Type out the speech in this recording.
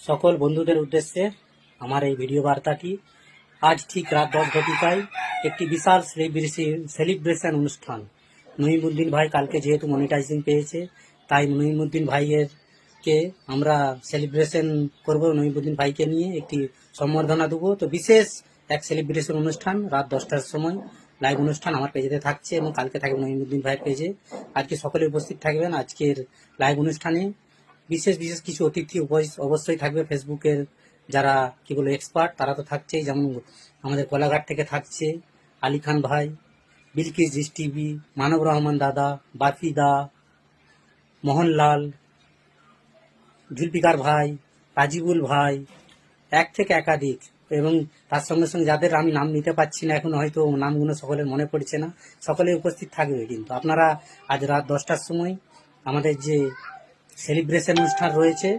সকল বন্ধুদের উদ্দেশ্যে আমার এই ভিডিও বার্তাটি। আজ ঠিক রাত 10 ঘটিকায় একটি বিশাল সেলিব্রেশন অনুষ্ঠান। নঈমুদ্দিন ভাই কালকে যেহেতু মনিটাইজিং পেয়েছে, তাই নঈমুদ্দিন ভাইয়ের কে আমরা সেলিব্রেশন করব। নঈমুদ্দিন ভাইকে নিয়ে একটি সম্বর্ধনা দেবো। তো বিশেষ এক সেলিব্রেশন অনুষ্ঠান রাত 10টার সময় লাইভ অনুষ্ঠান আমার পেজেতে থাকছে এবং কালকে থাকবে নঈমুদ্দিন ভাইয়ের পেজে। আজকে সকলে উপস্থিত থাকবেন আজকের লাইভ অনুষ্ঠানে। বিশেষ বিশেষ কিছু অতিথি অবশ্যই থাকবে। ফেসবুকের যারা কি বলে এক্সপার্ট তারা তো থাকছেই, যেমন আমাদের কোলাঘাট থেকে থাকছে আলী খান ভাই, বিলকিস জিস টিভি, মানব রহমান দাদা, বাফি দা, মোহনলাল, জুলফিকার ভাই, রাজিবুল ভাই, এক থেকে একাধিক। এবং তার সঙ্গে সঙ্গে যাদের আমি নাম নিতে পারছি না এখন, হয়তো নামগুলো সকলের মনে পড়ছে না, সকলে উপস্থিত থাকবে। কিন্তু আপনারা আজ রাত 10টার সময় আমাদের যে সেলিব্রেশন অনুষ্ঠান রয়েছে